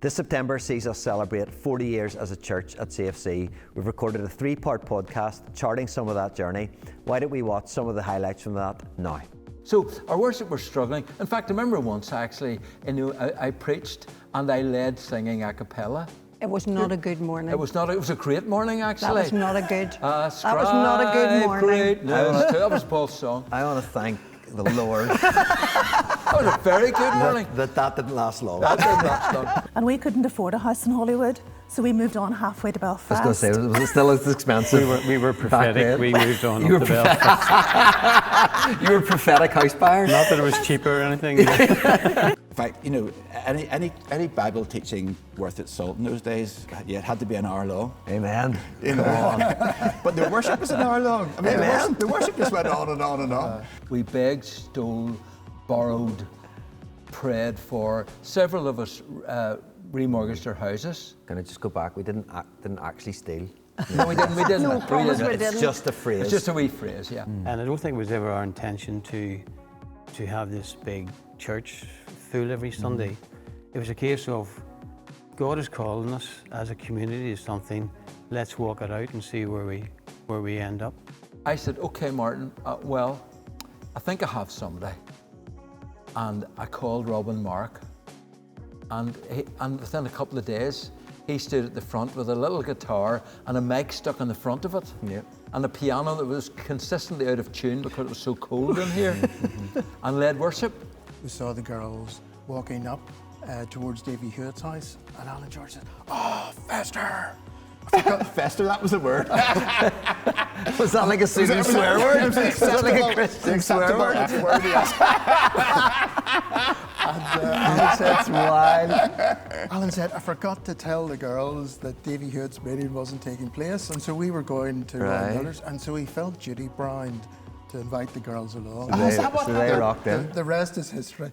This September sees us celebrate 40 years as a church at CFC. We've recorded a 3-part podcast charting some of that journey. Why don't we watch some of the highlights from that now? So our worship was struggling. In fact, I remember once actually, I preached and I led singing a cappella. It was not a good morning. It was a great morning actually. That was not a good. That was not a good morning. That was Paul's song. I want to thank the Lord That was a very good morning. that didn't last long. That did not stop. And we couldn't afford a house in Hollywood, so we moved on halfway to Belfast. I was going to say, was it still as expensive? We were prophetic. We moved on You up were to Belfast. You were prophetic house buyer? Not that it was cheaper or anything. In fact, any Bible teaching worth its salt in those days, it had to be an hour long. Amen. But the worship was an hour long. I mean, Amen. the worship just went on and on and on. We begged, stole, borrowed, prayed for. Several of us remortgaged our houses. Can I just go back? We didn't actually steal. No, we didn't. We didn't. No, promise we It's didn't. just a phrase. It's just a wee phrase, yeah. And I don't think it was ever our intention to have this big church full every Sunday. It was a case of God is calling us as a community to something. Let's walk it out and see where we end up. I said, okay, Martin, well, I think I have somebody. And I called Robin Mark. And within a couple of days, he stood at the front with a little guitar and a mic stuck in the front of it. Yep. And a piano that was consistently out of tune because it was so cold in here. And led worship. We saw the girls walking up towards Davy Hewitt's house, and Alan George said, "Oh, Fester!" Fester, that was the word. Was that like a Susan swear word? Was that like a Christian swear word? F-word, yes. Alan said, That's wild. Alan said, "I forgot to tell the girls that Davy Hewitt's meeting wasn't taking place, and so we were going to Right. others, and so he felt duty bound to invite the girls along. So they rocked in. The rest is history."